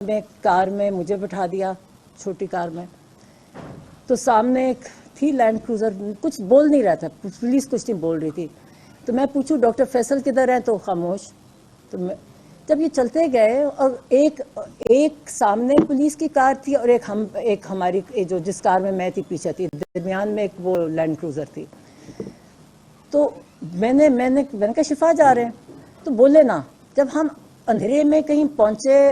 میں کار میں مجھے بٹھا دیا چھوٹی کار میں. تو سامنے ایک تھی لینڈ کروزر, کچھ بول نہیں رہا تھا, پولیس کچھ نہیں بول رہی تھی. تو میں پوچھوں ڈاکٹر فیصل کدھر ہے, تو خاموش. تو جب یہ چلتے گئے اور ایک سامنے پولیس کی کار تھی اور ایک ہماری جو جس کار میں تھی پیچھے تھی, درمیان میں ایک وہ لینڈ کروزر تھی. تو میں نے کہا شفا جا رہے ہیں. تو بولے نا, جب ہم اندھیرے میں کہیں پہنچے,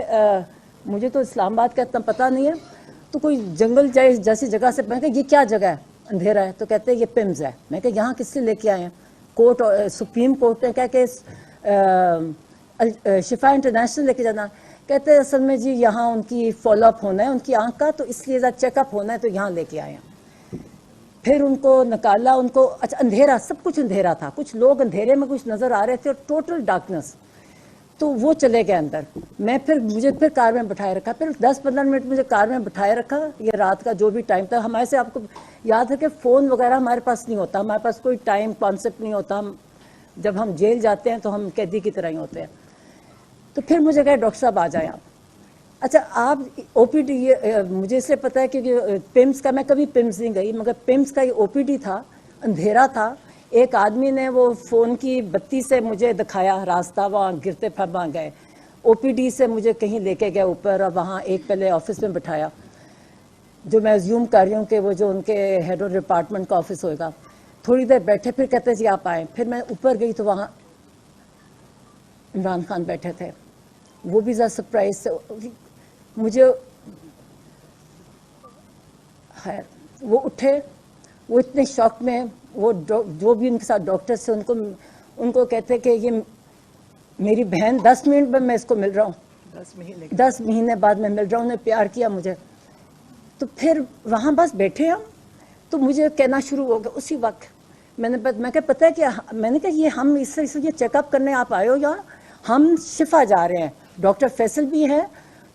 مجھے تو اسلام آباد کا اتنا پتہ نہیں ہے, تو کوئی جنگل جیسی جگہ سے, میں کہا یہ کیا جگہ ہے, اندھیرا ہے. تو کہتے ہیں یہ پمز ہے. میں کہا یہاں کس سے لے کے آئے ہیں؟ کورٹ, سپریم کورٹ نے کہا کہ شفا انٹرنیشنل لے کے جانا. کہتے ہیں اصل میں جی یہاں ان کی فالو اپ ہونا ہے ان کی آنکھ کا, تو اس لیے چیک اپ ہونا ہے, تو یہاں لے کے آئے ہیں. پھر ان کو نکالا, ان کو اچھا اندھیرا, سب کچھ اندھیرا تھا, کچھ لوگ اندھیرے میں کچھ نظر آ رہے تھے اور ٹوٹل ڈارکنس. تو وہ چلے گئے اندر. مجھے پھر کار میں بٹھائے رکھا, پھر 10-15 منٹ مجھے کار میں بٹھائے رکھا. یہ رات کا جو بھی ٹائم تھا, ہمارے سے آپ کو یاد ہے کہ فون وغیرہ ہمارے پاس نہیں ہوتا, ہمارے پاس کوئی ٹائم کانسیپٹ نہیں ہوتا. جب ہم جیل جاتے ہیں تو ہم قیدی کی طرح ہی ہوتے ہیں. تو پھر مجھے کہا ڈاکٹر صاحب آ جائیں آپ. اچھا آپ او پی ڈی, مجھے اس لیے پتا ہے کیونکہ پمس کا, میں کبھی پمس نہیں گئی, مگر پمس کا یہ او پی ڈی تھا, اندھیرا تھا. ایک آدمی نے وہ فون کی بتی سے مجھے دکھایا راستہ, وہاں گرتے پھر وہاں گئے. او پی ڈی سے مجھے کہیں لے کے گئے اوپر, اور وہاں ایک پہلے آفس میں بٹھایا, جو میں زیوم کر رہی ہوں کہ وہ جو ان کے ہیڈ آف ڈپارٹمنٹ کا آفس ہوئے گا. تھوڑی دیر بیٹھے, پھر کہتے جی آپ آئیں. پھر میں اوپر گئی تو وہاں عمران خان بیٹھے تھے. وہ بھی ذرا سرپرائز سے مجھے, خیر وہ اٹھے, وہ اتنے شوق میں, وہ جو بھی ان کے ساتھ ڈاکٹرس تھے ان کو کہتے کہ یہ میری بہن, 10 منٹ میں اس کو مل رہا ہوں, 10 مہینے بعد میں مل رہا ہوں. انہیں پیار کیا مجھے. تو پھر وہاں بس بیٹھے ہم, تو مجھے کہنا شروع ہو گیا اسی وقت. میں کہا پتہ ہے کیا, میں نے کہا یہ ہم اس سے یہ چیک اپ کرنے آپ آئے ہو یا ہم شفا جا رہے ہیں, ڈاکٹر فیصل بھی ہے.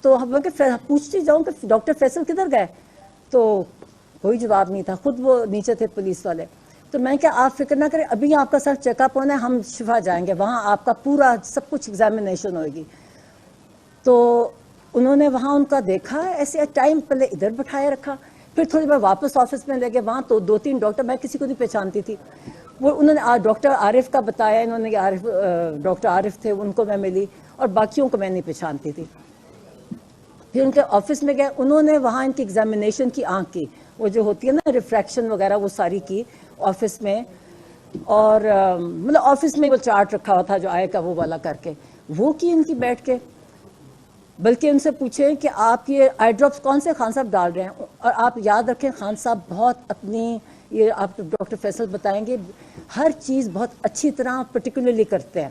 تو میں پوچھتی جاؤں کہ ڈاکٹر فیصل کدھر گئے, تو کوئی جواب نہیں تھا. خود وہ نیچے تھے پولیس والے. تو میں کہ آپ فکر نہ کریں, ابھی آپ کا سر چیک اپ ہونا ہے, ہم شفا جائیں گے, وہاں آپ کا پورا سب کچھ ایگزامینیشن ہوئے گی. تو انہوں نے وہاں ان کا دیکھا, ایسے ٹائم پہلے ادھر بٹھائے رکھا, پھر تھوڑی دیر واپس آفس میں لے گئے. وہاں تو 2-3 ڈاکٹر, میں کسی کو نہیں پہچانتی تھی. وہ انہوں نے ڈاکٹر عارف کا بتایا, انہوں نے ڈاکٹر عارف تھے, ان کو میں ملی, اور باقیوں کو میں نہیں پہچانتی تھی. پھر ان کے آفس میں گئے, انہوں نے وہاں ان کی ایگزامینیشن کی, آنکھ کی وہ جو ہوتی ہے نا ریفریکشن وغیرہ, وہ ساری کی آفس میں. اور مطلب آفس میں وہ چارٹ رکھا ہوا تھا جو آئے کا وہ والا کر کے, وہ کی ان کی بیٹھ کے. بلکہ ان سے پوچھیں کہ آپ یہ آئی ڈراپس کون سے خان صاحب ڈال رہے ہیں. اور آپ یاد رکھیں خان صاحب بہت اپنی, یہ آپ ڈاکٹر فیصل بتائیں گے, ہر چیز بہت اچھی طرح پرٹیکولرلی کرتے ہیں.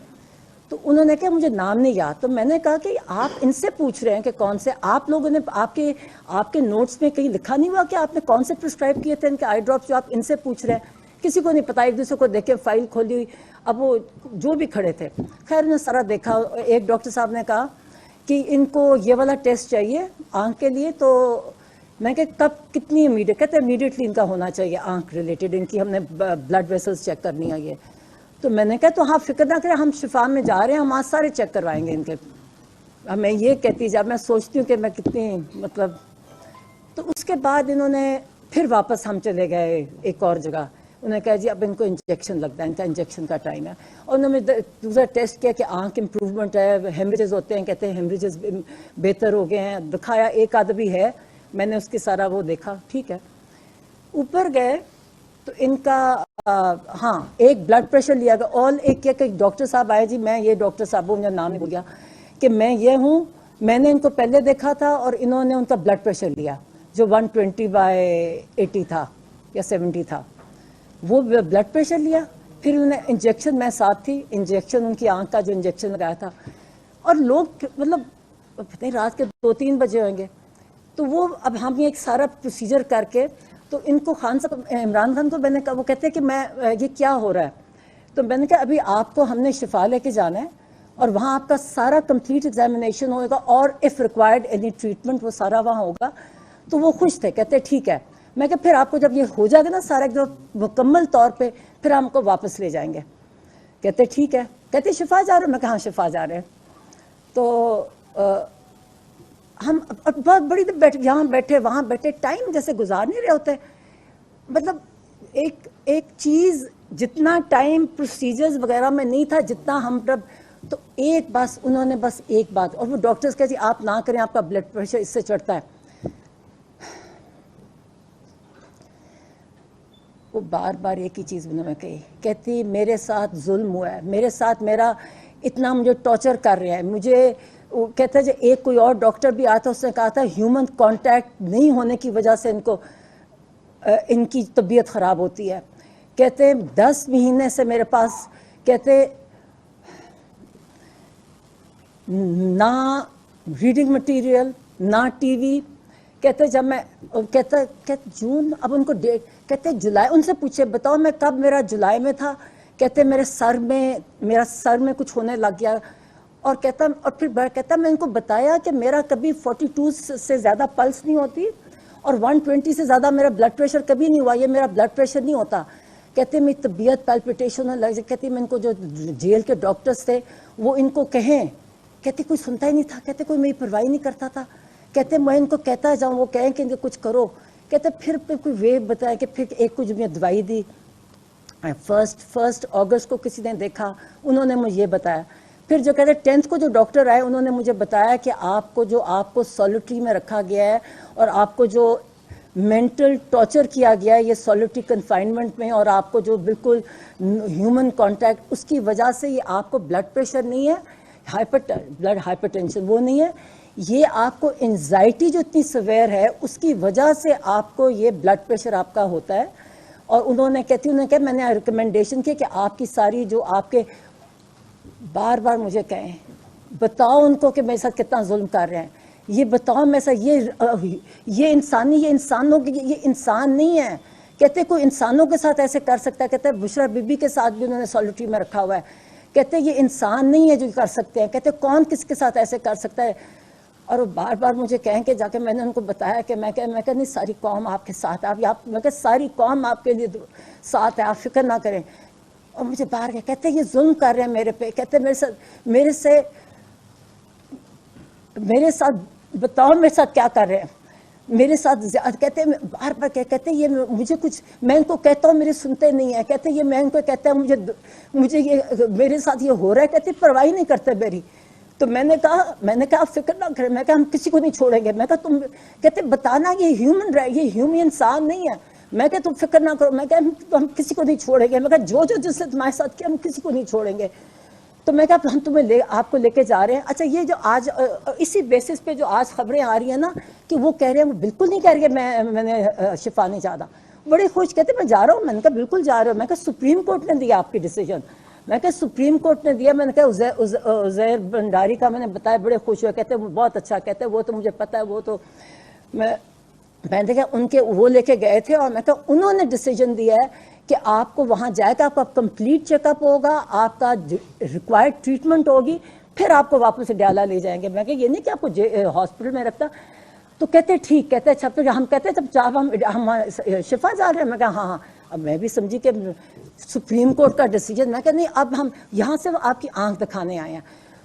تو انہوں نے کہا مجھے نام نہیں یاد. تو میں نے کہا کہ آپ ان سے پوچھ رہے ہیں کہ کون سے, آپ لوگوں نے آپ کے نوٹس میں کہیں لکھا نہیں ہوا کہ آپ نے کون سے پرسکرائب کیے تھے ان کے آئی ڈراپس, جو آپ ان سے پوچھ رہے ہیں. کسی کو نہیں پتا, ایک دوسرے کو دیکھ کے فائل کھولی ہوئی. اب وہ جو بھی کھڑے تھے, خیر انہوں نے سارا دیکھا. ایک ڈاکٹر صاحب نے کہا کہ ان کو یہ والا ٹیسٹ چاہیے آنکھ کے لیے. تو میں کہ کب کتنی امیڈیٹ, کہتے ہیں امیڈیٹلی ان کا ہونا چاہیے آنکھ ریلیٹڈ, ان کی ہم نے بلڈ ویسلز چیک کرنی ہے یہ. تو میں نے کہا تو ہاں فکر نہ کریں, ہم شفا میں جا رہے ہیں, ہم آج سارے چیک کروائیں گے ان کے. اب میں یہ کہتی جب میں سوچتی ہوں کہ میں کتنی مطلب. تو اس کے بعد انہوں نے پھر واپس ہم چلے گئے ایک اور جگہ. انہوں نے کہا جی اب ان کو انجیکشن لگتا ہے, ان کا انجیکشن کا ٹائم ہے. اور انہوں نے دوسرا ٹیسٹ کیا کہ آنکھ امپروومنٹ ہے, ہیمریجز ہوتے ہیں, کہتے ہیں ہیمریجز بہتر ہو گئے ہیں. دکھایا ایک آدمی ہے, میں نے اس کے سارا وہ دیکھا, ٹھیک ہے. اوپر گئے تو ان کا ہاں ایک بلڈ پریشر لیا گیا. اور ایک کیا کہ ڈاکٹر صاحب آئے, جی میں یہ ڈاکٹر صاحب ہوں, مجھے نام نہیں بھول گیا, کہ میں یہ ہوں, میں نے ان کو پہلے دیکھا تھا اور انہوں نے ان کا بلڈ پریشر لیا جو 120/80 تھا یا 70 تھا, وہ بلڈ پریشر لیا. پھر انہوں نے انجیکشن, میں ساتھ تھی, انجیکشن ان کی آنکھ کا جو انجیکشن لگایا تھا. اور لوگ مطلب پتہ نہیں رات کے 2-3 بجے ہوئیں گے. تو وہ اب ہم ایک سارا پروسیجر کر کے, تو ان کو خان صاحب, عمران خان کو میں نے کہا, وہ کہتے ہیں کہ میں یہ کیا ہو رہا ہے. تو میں نے کہا ابھی آپ کو ہم نے شفا لے کے جانا ہے, اور وہاں آپ کا سارا کمپلیٹ ایگزامینیشن ہوگا, اور اف ریکوائرڈ اینی ٹریٹمنٹ وہ سارا وہاں ہوگا. تو وہ خوش تھے, کہتے ٹھیک ہے. میں کہ پھر آپ کو جب یہ ہو جائے گا نا سارا ایک مکمل طور پہ, پھر ہم کو واپس لے جائیں گے. کہتے ٹھیک ہے. کہتے شفا جا رہے ہیں, میں کہا ہاں شفا جا رہے ہیں. تو ہم بہت بڑی یہاں بیٹھے وہاں بیٹھے ٹائم جیسے گزار نہیں رہے ہوتے. مطلب ایک چیز جتنا ٹائم پروسیجرز وغیرہ میں نہیں تھا جتنا ہم تو بس انہوں نے بس ایک بات, اور وہ ڈاکٹرز کہتے ہیں آپ نہ کریں, آپ کا بلڈ پریشر اس سے چڑھتا ہے. وہ بار بار ایک ہی چیز انہوں نے کہی, کہتی میرے ساتھ ظلم ہوا ہے, میرے ساتھ میرا اتنا مجھے ٹارچر کر رہے ہیں. مجھے کہتا ہے ایک کوئی اور ڈاکٹر بھی آتا, اس نے کہا تھا ہیومن کانٹیکٹ نہیں ہونے کی وجہ سے ان کی طبیعت خراب ہوتی ہے. کہتے 10 مہینے سے میرے پاس, کہتے نہ ریڈنگ مٹیریل نہ ٹی وی. کہتے جب میں کہتے جون, اب ان کو ڈیٹ, کہتے جولائی, ان سے پوچھے بتاؤ میں کب, میرا جولائی میں تھا. کہتے میرا سر میں کچھ ہونے لگ گیا. اور پھر کہتا میں ان کو بتایا کہ میرا کبھی 42 سے زیادہ پلس نہیں ہوتی اور 120 سے زیادہ میرا بلڈ پریشر کبھی نہیں ہوا, یہ میرا بلڈ پریشر نہیں ہوتا. کہتے میری طبیعت پیلپیٹیشن ہونے لگ جائے. کہتی میں ان کو جو جیل کے ڈاکٹرز تھے وہ ان کو کہیں, کہتے کوئی سنتا ہی نہیں تھا, کہتے کوئی میری پرواہ نہیں کرتا تھا. کہتے میں ان کو کہتا جاؤں وہ کہیں کہ کچھ کرو. کہتے پھر کوئی وے بتایا کہ پھر ایک کچھ میں دوائی دی. 1 اگست کو کسی نے دیکھا, انہوں نے مجھے یہ بتایا. پھر جو کہتے 10th کو جو ڈاکٹر آئے انہوں نے مجھے بتایا کہ آپ کو سولیٹری میں رکھا گیا ہے اور آپ کو جو مینٹل ٹارچر کیا گیا ہے یہ سولیٹری کنفائنمنٹ میں, اور آپ کو جو بالکل ہیومن کانٹیکٹ, اس کی وجہ سے یہ آپ کو بلڈ پریشر نہیں ہے, بلڈ ہائپر ٹینشن وہ نہیں ہے, یہ آپ کو انزائٹی جو اتنی سویر ہے اس کی وجہ سے آپ کو یہ بلڈ پریشر آپ کا ہوتا ہے. اور انہوں نے کہا میں نے ریکمنڈیشن کی کہ آپ کی ساری جو آپ کے, بار بار مجھے کہیں بتاؤ ان کو کہ میرے ساتھ کتنا ظلم کر رہے ہیں, یہ بتاؤ میرے ساتھ یہ انسانوں کی, یہ انسان نہیں ہے. کہتے کوئی انسانوں کے ساتھ ایسے کر سکتا ہے. کہتے بشرا بی بی کے ساتھ بھی انہوں نے سولیٹری میں رکھا ہوا ہے. کہتے یہ انسان نہیں ہے جو کر سکتے ہیں. کہتے کون کس کے ساتھ ایسے کر سکتا ہے. اور وہ بار بار مجھے کہیں کہ جا کے میں نے ان کو بتایا کہ میں کہ نہیں ساری قوم آپ کے ساتھ, میں کہ ساری قوم آپ کے لیے ساتھ ہے, آپ فکر نہ کریں. اور مجھے باہر کہتے یہ ظلم کر رہے ہیں میرے پہ. کہتے میرے ساتھ بتاؤ میرے ساتھ کیا کر رہے ہیں, میرے ساتھ کہتے ہیں بار بار کہتے یہ مجھے کچھ, میں ان کو کہتا ہوں میرے سنتے نہیں ہیں. کہتے یہ میں ان کو کہتا ہوں مجھے یہ میرے ساتھ یہ ہو رہا ہے. کہتے پرواہ نہیں کرتے میری. تو میں نے کہا آپ فکر نہ کریں, میں کہا ہم کسی کو نہیں چھوڑیں گے. میں کہا تم, کہتے بتانا یہ ہیومن انسان نہیں ہے. میں کہا تم فکر نہ کرو, میں کہا ہم کسی کو نہیں چھوڑیں گے. میں کہا جو جس نے تمہارے ساتھ کیا ہم کسی کو نہیں چھوڑیں گے. تو میں کہا ہم تمہیں آپ کو لے کے جا رہے ہیں. اچھا یہ جو آج اسی بیسس پہ جو آج خبریں آ رہی ہیں نا کہ وہ کہہ رہے ہیں, وہ بالکل نہیں کہہ رہی ہے میں نے شفا نہیں چاہتا. بڑے خوش, کہتے میں جا رہا ہوں. میں نے کہا بالکل جا رہا ہوں. میں کہا سپریم کورٹ نے دیا آپ کی ڈیسیجن. میں کہا سپریم کورٹ نے دیا. میں نے کہا عزیر بنڈاری کا میں نے بتایا, بڑے خوش ہوئے. کہتے وہ بہت اچھا. کہتے وہ تو مجھے پتا ہے, وہ تو میں نے کہا ان کے وہ لے کے گئے تھے. اور میں کہا انہوں نے ڈیسیجن دیا ہے کہ آپ کو وہاں جائے گا, آپ کا کمپلیٹ چیک اپ ہوگا, آپ کا ریکوائرڈ ٹریٹمنٹ ہوگی, پھر آپ کو واپس ڈیالہ لے جائیں گے. میں کہا یہ نہیں کہ آپ کو ہاسپٹل میں رکھتا. تو کہتے ٹھیک. کہتے اچھا پھر ہم کہتے جب ہم شفا جا رہے ہیں. میں کہا ہاں. اب میں بھی سمجھی کہ سپریم کورٹ کا ڈیسیجن. میں کہا نہیں, اب ہم یہاں سے آپ کی آنکھ دکھانے آئے ہیں,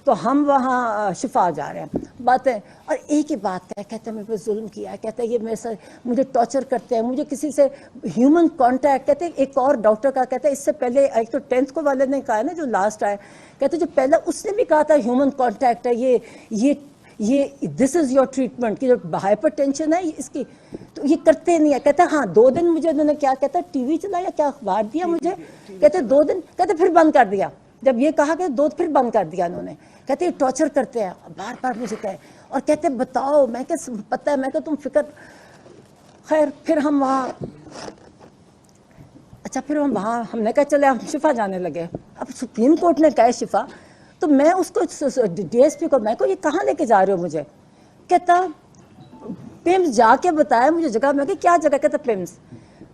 تو ہم وہاں شفا جا رہے ہیں. باتیں اور ایک ہی بات کہتے ہیں میرے پہ ظلم کیا ہے. کہتے ہیں یہ میرے ساتھ مجھے ٹارچر کرتے ہیں, مجھے کسی سے ہیومن کانٹیکٹ. کہتے ہیں ایک اور ڈاکٹر کا, کہتے ہیں اس سے پہلے ایک تو 10th کو والے نے کہا ہے نا جو لاسٹ آئے, کہتے جو پہلا اس نے بھی کہا تھا ہیومن کانٹیکٹ ہے, یہ دس از یور ٹریٹمنٹ, کی جو ہائپر ٹینشن ہے اس کی, تو یہ کرتے نہیں ہے. کہتے ہاں 2 دن مجھے انہوں نے کیا کہتا ٹی وی چلایا, کیا اخبار دیا مجھے. کہتے 2 دن, کہتے پھر بند کر دیا. جب یہ کہا کہ 2 پھر بند کر دیا انہوں نے. کہتے یہ ٹارچر کرتے ہیں, بار بار مجھے کہے. اور کہتے بتاؤ. میں کہ پتہ ہے, میں کہ تم فکر. خیر پھر ہم وہاں, اچھا پھر ہم نے کہا چلے ہم شفا جانے لگے. اب سپریم کورٹ نے کہا شفا, تو میں اس کو ڈی ایس پی کو, میں کو یہ کہاں لے کے جا رہے ہو مجھے. کہتا پیمز جا کے بتایا مجھے جگہ. میں کہ کیا جگہ. کہتا پیمز.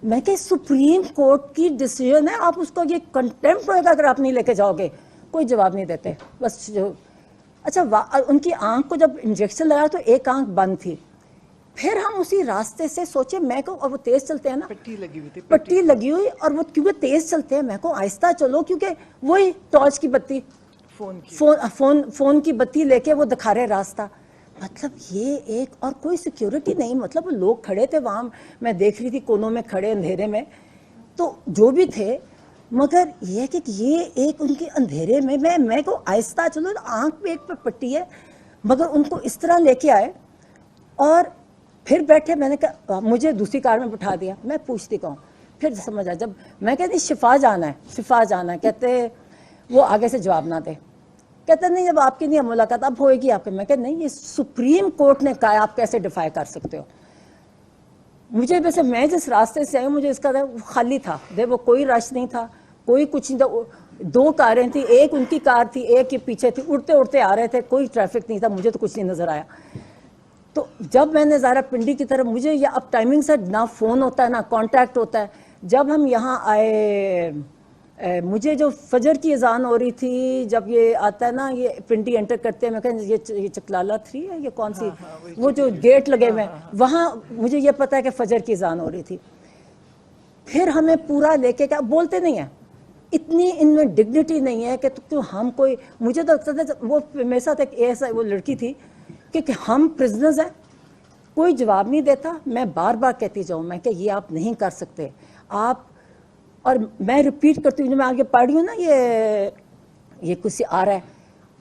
میں کہ سپریم کورٹ کی ڈیسیجن ہے, آپ اس کو یہ کنٹیمپٹ ہوگا اگر آپ نہیں لے کے جاؤ گے. کوئی جواب نہیں دیتے بس. اچھا ان کی آنکھ کو جب انجیکشن لگا تو ایک آنکھ بند تھی. پھر ہم اسی راستے سے سوچے, میں کو, اور وہ تیز چلتے ہیں نا, پٹی لگی ہوئی, اور وہ کیونکہ تیز چلتے ہیں, میں کو آہستہ چلو, کیونکہ وہی ٹارچ کی بتی, فون کی بتی لے کے وہ دکھا رہے راستہ. مطلب یہ ایک اور کوئی سیکیورٹی نہیں, مطلب لوگ کھڑے تھے وہاں, میں دیکھ رہی تھی کونوں میں کھڑے اندھیرے میں, تو جو بھی تھے, مگر یہ کہ یہ ایک ان کے اندھیرے میں کو آہستہ, چلو آنکھ پہ ایک پہ پٹی ہے, مگر ان کو اس طرح لے کے آئے اور پھر بیٹھے. میں نے کہا مجھے دوسری کار میں بٹھا دیا, میں پوچھتی کہوں, پھر سمجھ آیا جب میں کہتی شفا جانا ہے, شفا جانا ہے, کہتے وہ آگے سے جواب نہ دے, کہتے نہیں جب آپ کی نہیں ملاقات اب ہوئے گی آپ کے. میں کہتے نہیں, یہ سپریم کورٹ نے کہا, آپ کیسے ڈیفائی کر سکتے ہو. مجھے ویسے میں جس راستے سے آئی ہوں, مجھے اس کا خالی تھا, وہ کوئی رش نہیں تھا, کوئی کچھ نہیں تھا. 2 کاریں تھیں, ایک ان کی کار تھی, ایک کے پیچھے تھی, اڑتے اڑتے آ رہے تھے, کوئی ٹریفک نہیں تھا, مجھے تو کچھ نہیں نظر آیا. تو جب میں نے ظاہرہ پنڈی کی طرف, مجھے یہ اب ٹائمنگ سے نہ فون ہوتا ہے نہ کانٹیکٹ ہوتا ہے. جب ہم یہاں آئے, مجھے جو فجر کی اذان ہو رہی تھی, جب یہ آتا ہے نا, یہ پنڈی انٹر کرتے ہیں, میں کہا یہ چکلالہ 3 ہے, یہ کون سی, وہ جو گیٹ لگے ہوئے ہیں وہاں, مجھے یہ پتا ہے کہ فجر کی اذان ہو رہی تھی. پھر ہمیں پورا لے کے, کیا بولتے نہیں ہیں, اتنی ان میں ڈگنیٹی نہیں ہے کہ ہم کوئی, مجھے تو لگتا تھا وہ میرے ساتھ ایک ایسا وہ لڑکی تھی کہ ہم پرزنرز ہیں, کوئی جواب نہیں دیتا. میں بار بار کہتی جاؤں میں کہ یہ آپ نہیں کر سکتے آپ, اور میں ریپیٹ کرتی ہوں, جو میں آگے پڑھ رہی ہوں نا, یہ کچھ آ رہا ہے,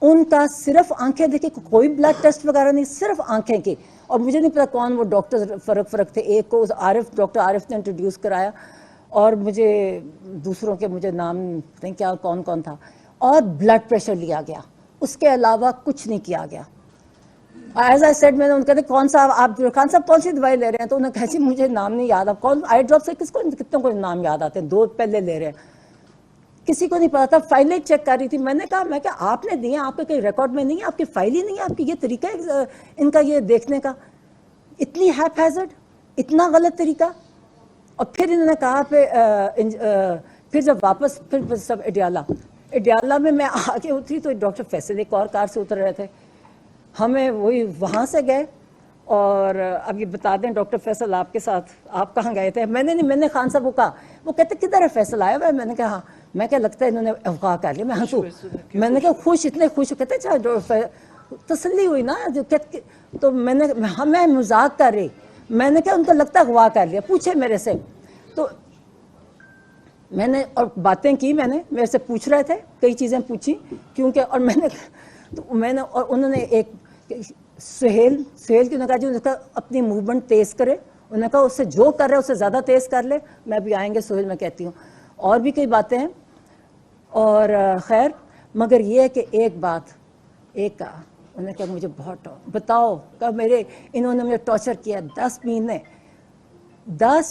ان کا صرف آنکھیں دیکھیں, کوئی بلڈ ٹیسٹ وغیرہ نہیں, صرف آنکھیں کی. اور مجھے نہیں پتا کون وہ ڈاکٹر فرق تھے, ایک کو ڈاکٹر عارف نے انٹروڈیوس کرایا, اور مجھے دوسروں کے مجھے نام نہیں کیا کون تھا, اور بلڈ پریشر لیا گیا, اس کے علاوہ کچھ نہیں کیا گیا. ایز آئی سیڈ, میں نے ان کہتے کون صاحب آپ خان صاحب کون سی دوائی لے رہے ہیں, تو انہوں نے کہا جی مجھے نام نہیں یاد, اب کون آئی ڈراپ سے کتنے کو نام یاد آتے ہیں, 2 پہلے لے رہے ہیں, کسی کو نہیں پتا تھا. فائلیں چیک کر رہی تھی, میں نے کہا آپ نے دیے, آپ کے کہیں ریکارڈ میں نہیں ہے, آپ کی فائل ہی نہیں ہے, آپ کی یہ طریقہ ہے ان کا یہ دیکھنے کا, اتنی ہیپ ہیزرڈ, اتنا غلط طریقہ. اور پھر انہوں نے کہا پھر جب واپس پھر سب اڈیالہ میں میں آگے اتری, تو ڈاکٹر فیصل ایک اور کار سے اتر رہے تھے, ہمیں وہی وہاں سے گئے. اور اب یہ بتا دیں ڈاکٹر فیصل آپ کے ساتھ, آپ کہاں گئے تھے؟ میں نے خان صاحب کو کہا, وہ کہتے کدھر ہے فیصل آیا ہوا ہے؟ میں نے کہا ہاں. میں کیا لگتا ہے انہوں نے اغوا کر لیا. میں ہنسوں, میں نے کہا خوش, اتنے خوش, کہتے اچھا تسلی ہوئی نا, تو میں مذاق کر رہی, میں نے کہا ان کو لگتا ہے اغوا کر لیا, پوچھے میرے سے. تو میں نے اور باتیں کی, میں نے میرے سے پوچھ رہے تھے, کئی چیزیں پوچھی کیونکہ, اور میں نے اور انہوں نے ایک سہیل کی نے کہا جی, اپنی موومنٹ تیز کرے, انہوں نے کہا اس سے جو کر رہے اس سے زیادہ تیز کر لے. میں بھی آئیں گے سہیل, میں کہتی ہوں, اور بھی کئی باتیں ہیں. اور خیر, مگر یہ ہے کہ ایک بات, انہوں نے کہا مجھے بہت بتاؤ, انہوں نے مجھے ٹارچر کیا 10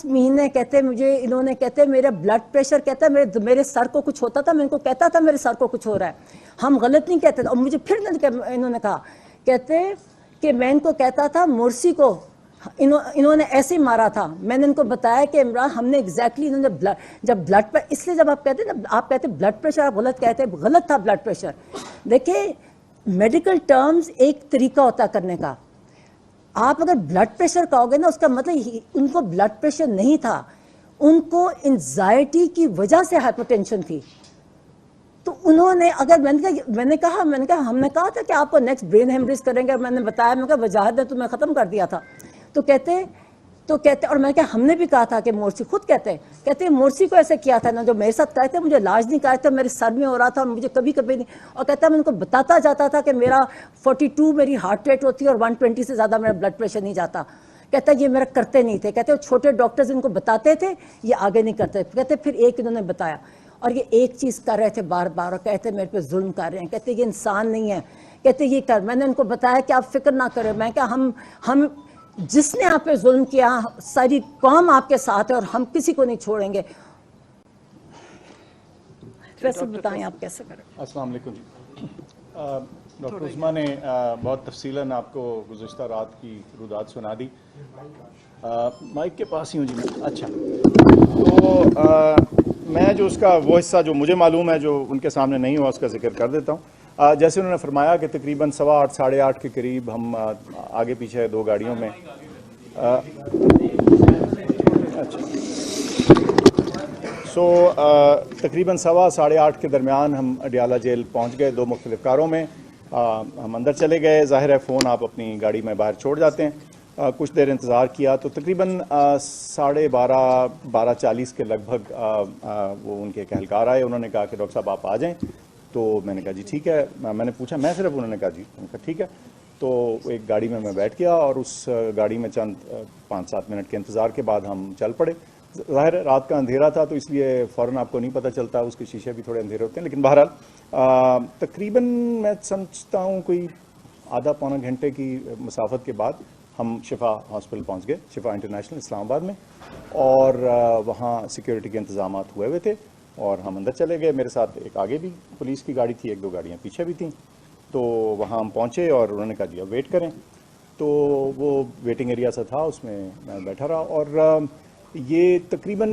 مہینے کہتے مجھے, انہوں نے کہتے میرا بلڈ پریشر, کہتا ہے میرے سر کو کچھ ہوتا تھا, میں ان کو کہتا تھا میرے سر کو کچھ ہو رہا ہے, ہم غلط نہیں کہتے. اور مجھے پھر انہوں نے کہا, کہتے کہ میں ان کو کہتا تھا مرسی کو انہوں نے ایسے ہی مارا تھا. میں نے ان کو بتایا کہ عمران ہم نے ایگزیکٹلی, انہوں نے جب بلڈ پر, اس لیے جب آپ کہتے ہیں آپ کہتے بلڈ پریشر, آپ غلط کہتے ہیں, غلط تھا بلڈ پریشر. دیکھیں میڈیکل ٹرمز ایک طریقہ ہوتا کرنے کا, آپ اگر بلڈ پریشر کہو گے نا, اس کا مطلب ان کو بلڈ پریشر نہیں تھا, ان کو انزائٹی کی وجہ سے ہائپر ٹینشن تھی. تو انہوں نے, اگر میں نے کہا ہم نے کہا تھا کہ آپ کو نیکسٹ برین ہیمریج کریں گے, میں نے بتایا, میں کہا وجاہت نے تمہیں ختم کر دیا تھا. تو کہتے اور میں کہا ہم نے بھی کہا تھا کہ مورسی, خود کہتے مورسی کو ایسے کیا تھا نا, جو میرے ساتھ کہتے مجھے علاج نہیں کرایا تھا, میرے سر میں ہو رہا تھا, مجھے کبھی نہیں. اور کہتا میں ان کو بتاتا جاتا تھا کہ میرا 42 میری ہارٹ ریٹ ہوتی ہے اور 120 سے زیادہ میرا بلڈ پریشر نہیں جاتا. کہتا یہ میرا کرتے نہیں تھے, کہتے چھوٹے ڈاکٹرز ان کو بتاتے تھے, یہ آگے نہیں کرتے. کہتے پھر ایک انہوں نے بتایا, اور یہ ایک چیز کر رہے تھے بار بار, اور کہتے میرے پہ ظلم کر رہے ہیں, کہتے یہ انسان نہیں ہے, کہتے یہ کر. میں نے ان کو بتایا کہ آپ فکر نہ کریں, میں کہ ہم جس نے آپ پہ ظلم کیا, ساری قوم آپ کے ساتھ ہے, اور ہم کسی کو نہیں چھوڑیں گے. فیصل بتائیں آپ کیسے کریں. السلام علیکم جی. ڈاکٹر عثمہ نے بہت تفصیلاً آپ کو گزشتہ رات کی رودات سنا دی. مائک کے پاس ہی ہوں جی میں. اچھا, تو میں جو اس کا وہ حصہ جو مجھے معلوم ہے, جو ان کے سامنے نہیں ہوا, اس کا ذکر کر دیتا ہوں. جیسے انہوں نے فرمایا کہ تقریباً 8:15 ساڑھے 8 کے قریب ہم آگے پیچھے 2 گاڑیوں میں تقریباً 8:15 ساڑھے 8 کے درمیان ہم اڈیالہ جیل پہنچ گئے 2 مختلف کاروں میں. ہم اندر چلے گئے. ظاہر ہے فون آپ اپنی گاڑی میں باہر چھوڑ جاتے ہیں. کچھ دیر انتظار کیا تو تقریباً 12:40 کے لگ بھگ وہ ان کے ایک اہلکار آئے. انہوں نے کہا کہ ڈاکٹر صاحب آپ آ جائیں. تو میں نے کہا جی ٹھیک ہے. میں نے پوچھا میں صرف, انہوں نے کہا جی. میں نے کہا ٹھیک ہے. تو ایک گاڑی میں بیٹھ گیا اور اس گاڑی میں چند 5-7 منٹ کے انتظار کے بعد ہم چل پڑے. ظاہر ہے رات کا اندھیرا تھا تو اس لیے فوراً آپ کو نہیں پتہ چلتا, اس کے شیشے بھی تھوڑے اندھیرے ہوتے ہیں. لیکن بہرحال تقریباً میں سمجھتا ہوں کوئی آدھا پونا گھنٹے کی مسافت کے بعد ہم شفا ہاسپٹل پہنچ گئے, شفا انٹرنیشنل اسلام آباد میں. اور وہاں سیکیورٹی کے انتظامات ہوئے تھے اور ہم اندر چلے گئے. میرے ساتھ ایک آگے بھی پولیس کی گاڑی تھی, 1-2 گاڑیاں پیچھے بھی تھیں. تو وہاں ہم پہنچے اور انہوں نے کہا جی اب ویٹ کریں. تو وہ ویٹنگ ایریا سا تھا, اس میں میں بیٹھا رہا اور یہ تقریباً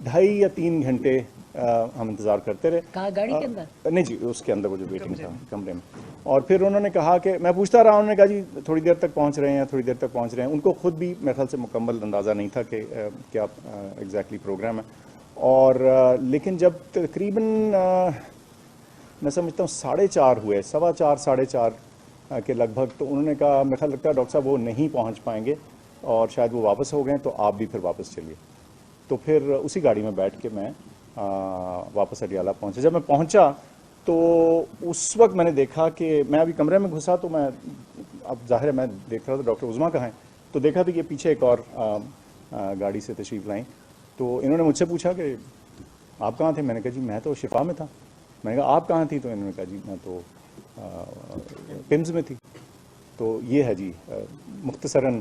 2.5 یا 3 گھنٹے ہم انتظار کرتے رہے. کہاں گاڑی کے اندر؟ نہیں جی, اس کے اندر وہ جو ویٹنگ تھا کمرے میں. اور پھر انہوں نے کہا کہ میں پوچھتا رہا, انہوں نے کہا جی تھوڑی دیر تک پہنچ رہے ہیں, تھوڑی دیر تک پہنچ رہے ہیں. ان کو خود بھی میرے خیال سے مکمل اندازہ نہیں تھا کہ کیا ایگزیکٹلی پروگرام ہے. اور لیکن جب تقریباً میں سمجھتا ہوں 4:30 ہوئے, 4:15 4:30 کے لگ بھگ, تو انہوں نے کہا میرا خیال لگتا ہے ڈاکٹر صاحب وہ نہیں پہنچ پائیں گے اور شاید وہ واپس ہو گئے, تو آپ بھی پھر واپس چلیے. تو پھر اسی گاڑی میں بیٹھ کے میں واپس اڈیالہ پہنچا. جب میں پہنچا تو اس وقت میں نے دیکھا کہ میں ابھی کمرے میں گھسا تو میں اب ظاہر ہے میں دیکھ رہا تھا ڈاکٹر عظمیٰ کہاں ہیں. تو دیکھا تو یہ پیچھے ایک اور گاڑی سے تشریف لائیں. تو انہوں نے مجھ سے پوچھا کہ آپ کہاں تھے. میں نے کہا جی میں تو شفا میں تھا. میں نے کہا آپ کہاں تھی؟ تو انہوں نے کہا جی میں تو پمز میں تھی. تو یہ ہے جی مختصراً.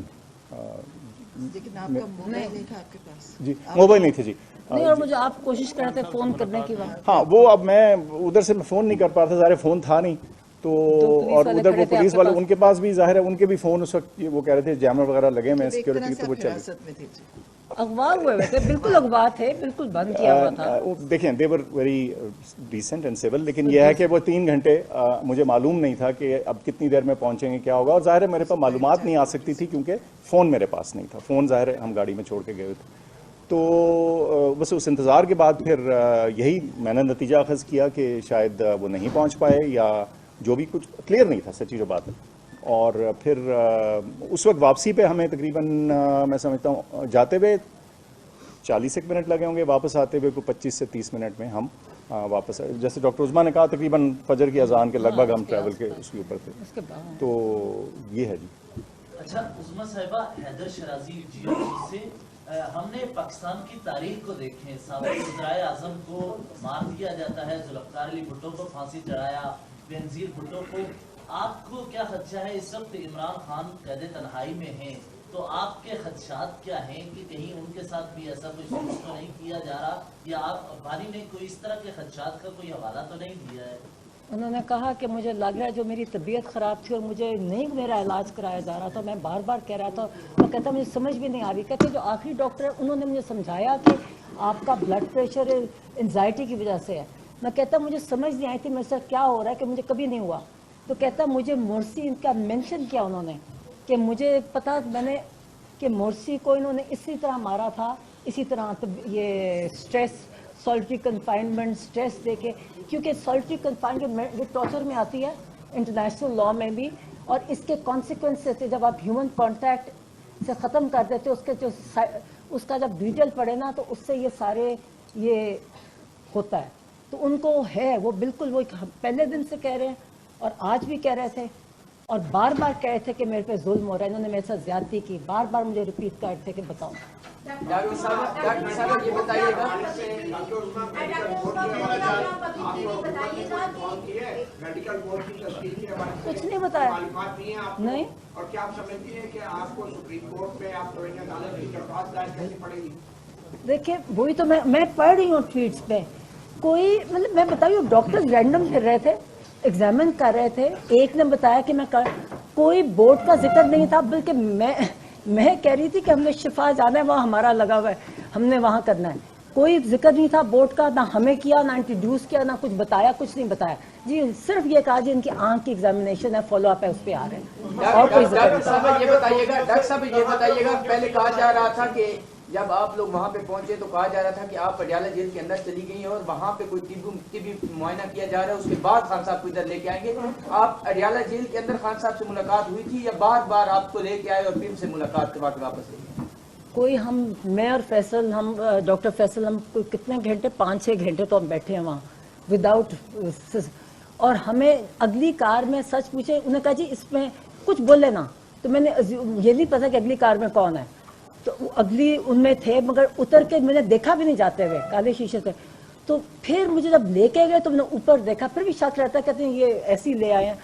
لیکن آپ کا موبائل نہیں تھا آپ کے پاس؟ جی موبائل نہیں تھے جی. نہیں, اور مجھے آپ کوشش کر رہے تھے فون کرنے کی وقت. ہاں وہ اب میں ادھر سے فون نہیں کر پا رہا تھا, ظاہر فون تھا نہیں. تو اور ادھر وہ پولیس والے ان کے پاس بھی ظاہر ہے ان کے بھی فون اس وقت وہ کہہ رہے تھے جیمر وغیرہ لگے میں سیکورٹی, تو وہ چلے اغوا ہوئے تھے, بالکل اغوا تھے, بالکل بند کیا ہوا تھا. دیکھیں they were very decent and civil. لیکن یہ ہے کہ وہ 3 گھنٹے مجھے معلوم نہیں تھا کہ اب کتنی دیر میں پہنچیں گے, کیا ہوگا. اور ظاہر ہے میرے پاس معلومات نہیں آ سکتی تھی کیونکہ فون میرے پاس نہیں تھا. فون ظاہر ہے ہم گاڑی میں چھوڑ کے گئے تھے. تو بس اس انتظار کے بعد پھر یہی میں نے نتیجہ اخذ کیا کہ شاید وہ نہیں پہنچ پائے یا جو بھی کچھ کلیئر نہیں تھا سچی جو بات ہے. اور پھر اس وقت واپسی پہ ہمیں تقریباً میں سمجھتا ہوں جاتے ہوئے 40 منٹ لگے ہوں گے, واپس آتے ہوئے کوئی 25 سے 30 منٹ میں ہم واپس آئے. جیسے ڈاکٹر عظمیٰ نے کہا تقریباً فجر کی اذان کے لگ بھگ ہم ٹریول کے اس کے اوپر تھے. تو یہ ہے جی. اچھا عظمیٰ صاحبہ, حیدر شرازی جی سے ہم نے پاکستان کی تاریخ کو دیکھیں, سابق وزرائے اعظم کو مار دیا جاتا ہے, ذوالفقار علی بھٹو کو پھانسی چڑھایا, بینظیر بھٹو کو. آپ کو کیا خدشہ ہے اس وقت عمران خان قید تنہائی میں ہیں, تو آپ کے خدشات کیا ہیں کہ کہیں ان کے ساتھ بھی ایسا کوئی سلوک تو نہیں کیا جا رہا, یا آپ بانی نے کوئی اس طرح کے خدشات کا کوئی حوالہ تو نہیں دیا ہے؟ انہوں نے کہا کہ مجھے لگ رہا ہے جو میری طبیعت خراب تھی اور مجھے نہیں میرا علاج کرایا جا رہا تھا, میں بار بار کہہ رہا تھا. وہ کہتا مجھے سمجھ بھی نہیں آ رہی. کہتے جو آخری ڈاکٹر ہے انہوں نے مجھے سمجھایا کہ آپ کا بلڈ پریشر انزائٹی کی وجہ سے ہے. میں کہتا مجھے سمجھ نہیں آئی تھی میرے ساتھ کیا ہو رہا ہے کہ مجھے کبھی نہیں ہوا. تو کہتا مجھے مرسی کا مینشن کیا انہوں نے کہ مجھے پتا میں نے کہ مرسی کو انہوں نے اسی طرح مارا تھا, اسی طرح یہ stress solitary confinement stress they کے, کیونکہ سالٹری کنفائنمنٹ جو ٹارچر میں آتی ہے انٹرنیشنل لاء میں بھی, اور اس کے کانسیکوینسز جب آپ ہیومن کانٹیکٹ سے ختم کر دیتے اس کے جو اس کا جب ڈیٹیل پڑے نا تو اس سے یہ سارے یہ ہوتا ہے. تو ان کو ہے وہ بالکل وہ پہلے دن سے کہہ رہے ہیں اور آج بھی کہہ رہے تھے اور بار بار کہہ رہے تھے کہ میرے پہ ظلم ہو رہا ہے, انہوں نے میرے ساتھ زیادتی کی, بار بار مجھے ریپیٹ کر رہے تھے کہ بتاؤں. ڈاکٹر صاحب یہ بتائیے گا کچھ نہیں بتایا نہیں. اور کیا آپ سمجھتی ہیں کہ آپ کو سپریم کورٹ میں آپ توہین عدالت کی درخواست دائر کرنی پڑے گی؟ دیکھیں وہی تو میں پڑھ رہی ہوں ٹویٹس پہ. کوئی مطلب میں بتائیے ڈاکٹرز رینڈم پھر رہے تھے, ایگزامن کر رہے تھے. ایک نے بتایا کہ میں کوئی بورڈ کا ذکر نہیں تھا, بلکہ میں کہہ رہی تھی کہ ہم نے شفا جانا ہے, وہاں ہمارا لگا ہوا ہے, ہم نے وہاں کرنا ہے. کوئی ذکر نہیں تھا بورڈ کا, نہ ہمیں کیا, نہ انٹروڈیوس کیا, نہ کچھ بتایا, کچھ نہیں بتایا جی. صرف یہ کہا جی ان کی آنکھ کی ایگزامینیشن ہے, فالو اپ ہے, اس پہ آ رہے ہیں, اور کوئی ذکر نہیں تھا. ڈاکٹر صاحب یہ بتائیے گا پہلے کہا جا رہا تھا کہ جب آپ لوگ وہاں پہ پہنچے تو کہا جا رہا تھا کہ آپ پٹیالہ جیل کے اندر چلی گئی ہیں اور وہاں پہ کوئی طبی معائنہ کیا جا رہا ہے, اس کے بعد خان صاحب کو ادھر لے کے آئیں گے. آپ پٹیالہ جیل کے اندر خان صاحب سے ملاقات ہوئی تھی یا بار بار آپ کو لے کے آئے اور پھر سے ملاقات کروا کے واپس لے گئے؟ کوئی میں اور فیصل, ہم ڈاکٹر فیصل, ہم کتنے گھنٹے, 5-6 گھنٹے تو ہم بیٹھے ہیں وہاں وداؤٹ, اور ہمیں اگلی کار میں سچ پوچھے انہوں نے کہا جی اس میں کچھ بولے نا, تو میں نے یہ نہیں پتا کہ اگلی کار میں کون ہے, تو اگلی ان میں تھے مگر اتر کے میں نے دیکھا بھی نہیں جاتے ہوئے کالے شیشے سے. تو پھر مجھے جب لے کے گئے تو میں نے اوپر دیکھا, پھر بھی شک رہتا ہے, کہتے ہیں یہ ایسے ہی لے آئے ہیں,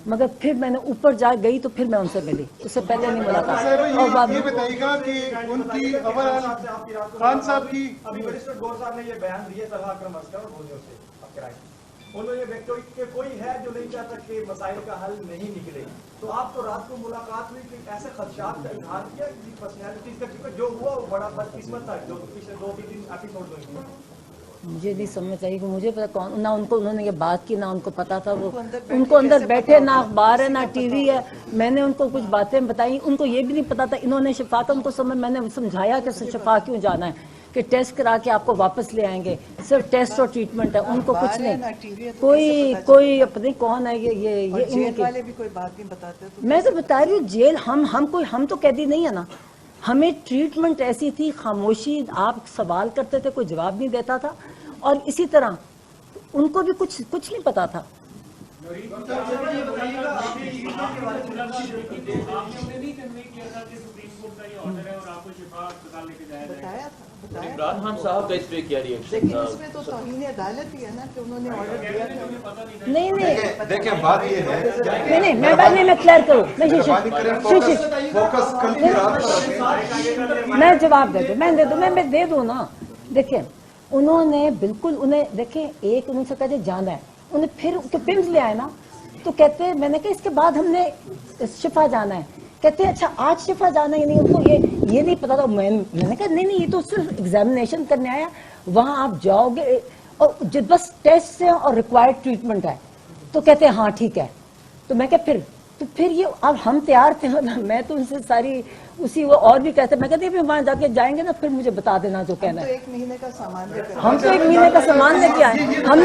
مگر پھر میں نے اوپر جا گئی تو پھر میں ان سے ملی, اس سے پہلے نہیں ملا تھا. یہ بتائیے گا کہ ان کی خان صاحب کی ابھی بیرسٹر گور صاحب نے یہ بیان دیے طلحہ اکرم عسکر اور بھونیوں سے, اب کیا ہے انہوں نے یہ کہ کوئی ہے جو نہیں چاہتا کہ مسائل کا حل نہیں نکلے, تو آپ کو رات کو ملاقات ہوئی کہ ایسے خدشات کا اظہار کیا کسی پرسنالٹیز کا, کیونکہ جو ہوا وہ بڑا بدقسمت تھا جو پچھلے 2-3 دن ایپیسوڈ ہوئے تھے. مجھے نہیں سمجھ آئی کہ مجھے پتا کون, نہ ان کو انہوں نے یہ بات کی, نہ ان کو پتا تھا, وہ ان کو اندر بیٹھے, نہ اخبار ہے نہ ٹی وی ہے. میں نے ان کو کچھ باتیں بتائیں, ان کو یہ بھی نہیں پتا تھا. انہوں نے شفا کا ان کو میں نے سمجھایا کہ شفا کیوں جانا ہے, کہ ٹیسٹ کرا کے آپ کو واپس لے آئیں گے, صرف ٹیسٹ اور ٹریٹمنٹ ہے, ان کو کچھ نہیں. کوئی اپنی کون ہے یہ جیل والے بھی کوئی بات نہیں بتاتے. میں تو بتا رہی ہوں, جیل ہم تو قیدی نہیں ہے نا, ہمیں ٹریٹمنٹ ایسی تھی, خاموشی, آپ سوال کرتے تھے کوئی جواب نہیں دیتا تھا, اور اسی طرح ان کو بھی کچھ نہیں پتا تھا. عمران خان صاحب کا اس پہ کیا ریئیکشن؟ لیکن اس میں تو توہین عدالت ہی ہے نا کہ انہوں نے آرڈر دیا تھا. نہیں دیکھیں بات یہ ہے, نہیں میں کلیئر کروں, میں جواب دے دوں نا. دیکھیں انہوں نے بالکل, انہیں دیکھیں ایک انہوں سے کہتے جانا ہے, انہیں پھر پمز لے آئے نا, تو کہتے میں نے کہا اس کے بعد ہم نے شفا جانا ہے, کہتے ہیں اچھا آج شفا جانا ہے, نہیں ان کو یہ نہیں پتا تھا. میں نے کہا نہیں یہ تو صرف ایگزامینیشن کرنے آیا, وہاں آپ جاؤ گے اور بس ٹیسٹ ہے اور ریکوائرڈ ٹریٹمنٹ ہے. تو کہتے ہیں ہاں ٹھیک ہے. تو میں کہا پھر یہ اب ہم تیار تھے, میں تو ان سے ساری اسی, وہ اور بھی کہتے, میں کہتی ہیں وہاں جا کے جائیں گے نا پھر مجھے بتا دینا جو کہنا ہے. 1 مہینے کا سامان لے کر, ہم تو 1 مہینے کا سامان لے کے آئے. ہم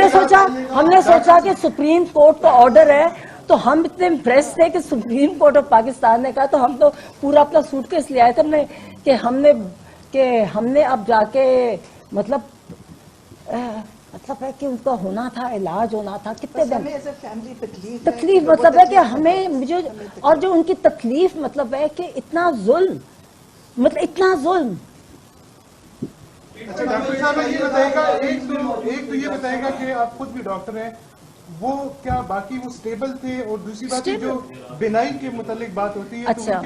نے سوچا کہ سپریم کورٹ کا آرڈر ہے, تو ہم اتنے امپریس تھے کہ سپریم کورٹ آف پاکستان نے کہا, تو ہم تو پورا اپنا سوٹ کیس لے آئے تھے کہ ہم نے اب جا کے مطلب ہے کہ ان کا ہونا تھا, علاج ہونا تھا. کتنے دن تکلیف, مطلب ہے کہ ہمیں مجھے, اور جو ان کی تکلیف مطلب ہے کہ اتنا ظلم. اچھا ڈاکٹر صاحب یہ بتائے گا, ایک تو یہ بتائے گا کہ آپ خود بھی ڈاکٹر ہیں, وہ کیا باقی وہ سٹیبل تھے, اور دوسری بات جو بینائی کے متعلق بات ہوتی ہے, اچھا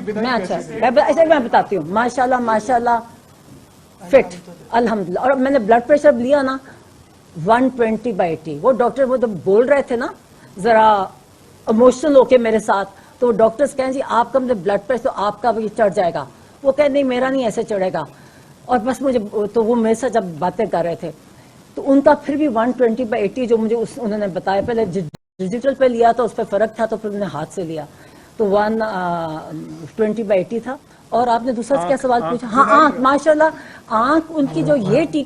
میں بتاتی ہوں. ماشاءاللہ فٹ الحمدللہ. اور میں نے بلڈ پریشر لیا نا 120/80. وہ ڈاکٹر وہ جب بول رہے تھے نا ذرا ایموشنل ہو کے میرے ساتھ, تو ڈاکٹرز کہیں جی آپ کا بلڈ پریشر تو آپ کا بھی چڑھ جائے گا. وہ کہیں نہیں میرا نہیں ایسے چڑھے گا. اور بس مجھے تو وہ میرے سے جب باتیں کر رہے تھے تو ان کا پھر بھی 120/80 جو مجھے انہوں نے بتایا, پہلے ڈیجیٹل پہ لیا تو اس پہ فرق تھا, تو پھر انہوں نے ہاتھ سے لیا تو 120/80 تھا. اور آپ نے دوسرا کیا سوال پوچھا؟ ہاں آنکھ, ماشاءاللہ آنکھ ان کی جو یہ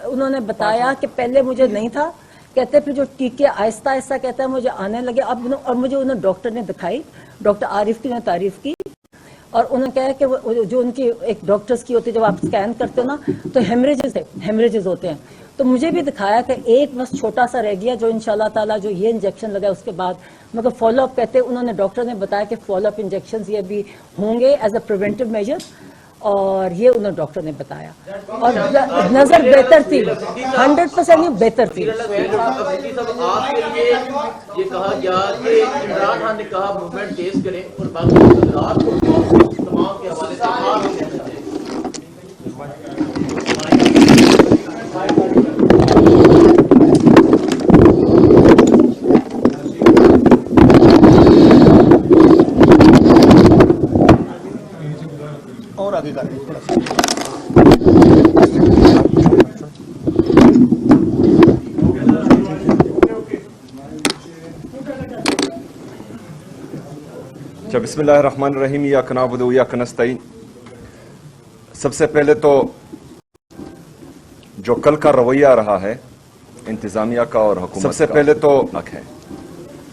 انہوں نے بتایا کہ پہلے مجھے نہیں تھا, کہتے پھر جو ٹیکے آہستہ آہستہ کہتا ہے مجھے آنے لگے اب. اور مجھے انہوں ڈاکٹر نے دکھائی, ڈاکٹر عارف کی نے تعریف کی, اور انہوں نے کہا کہ جو ان کی ایک ڈاکٹرز کی ہوتی ہے, جب آپ اسکین کرتے ہو نا تو ہیمریجز ہوتے ہیں, تو مجھے بھی دکھایا کہ ایک بس چھوٹا سا رہ گیا جو انشاءاللہ تعالیٰ جو یہ انجیکشن لگا اس کے بعد, مگر فالو اپ کہتے انہوں نے, ڈاکٹر نے بتایا کہ فالو اپ انجیکشنز یہ بھی ہوں گے ایز اے پریونٹیو میجر, اور یہ انہوں نے ڈاکٹر نے بتایا. اور نظر بہتر تھی, 100% بہتر تھی. آپ کے لیے یہ کہا گیا کہ عمران خان نے کہا موومنٹ تیز کریں اور باقی رات کو تمام کے حوالے سے اور آگے کر بسم اللہ الرحمن الرحیم. ایاک نعبد و ایاک نستعین. سب سے پہلے تو جو کل کا رویہ رہا ہے انتظامیہ کا اور حکومت سب سے کا پہلے تو حق ہے.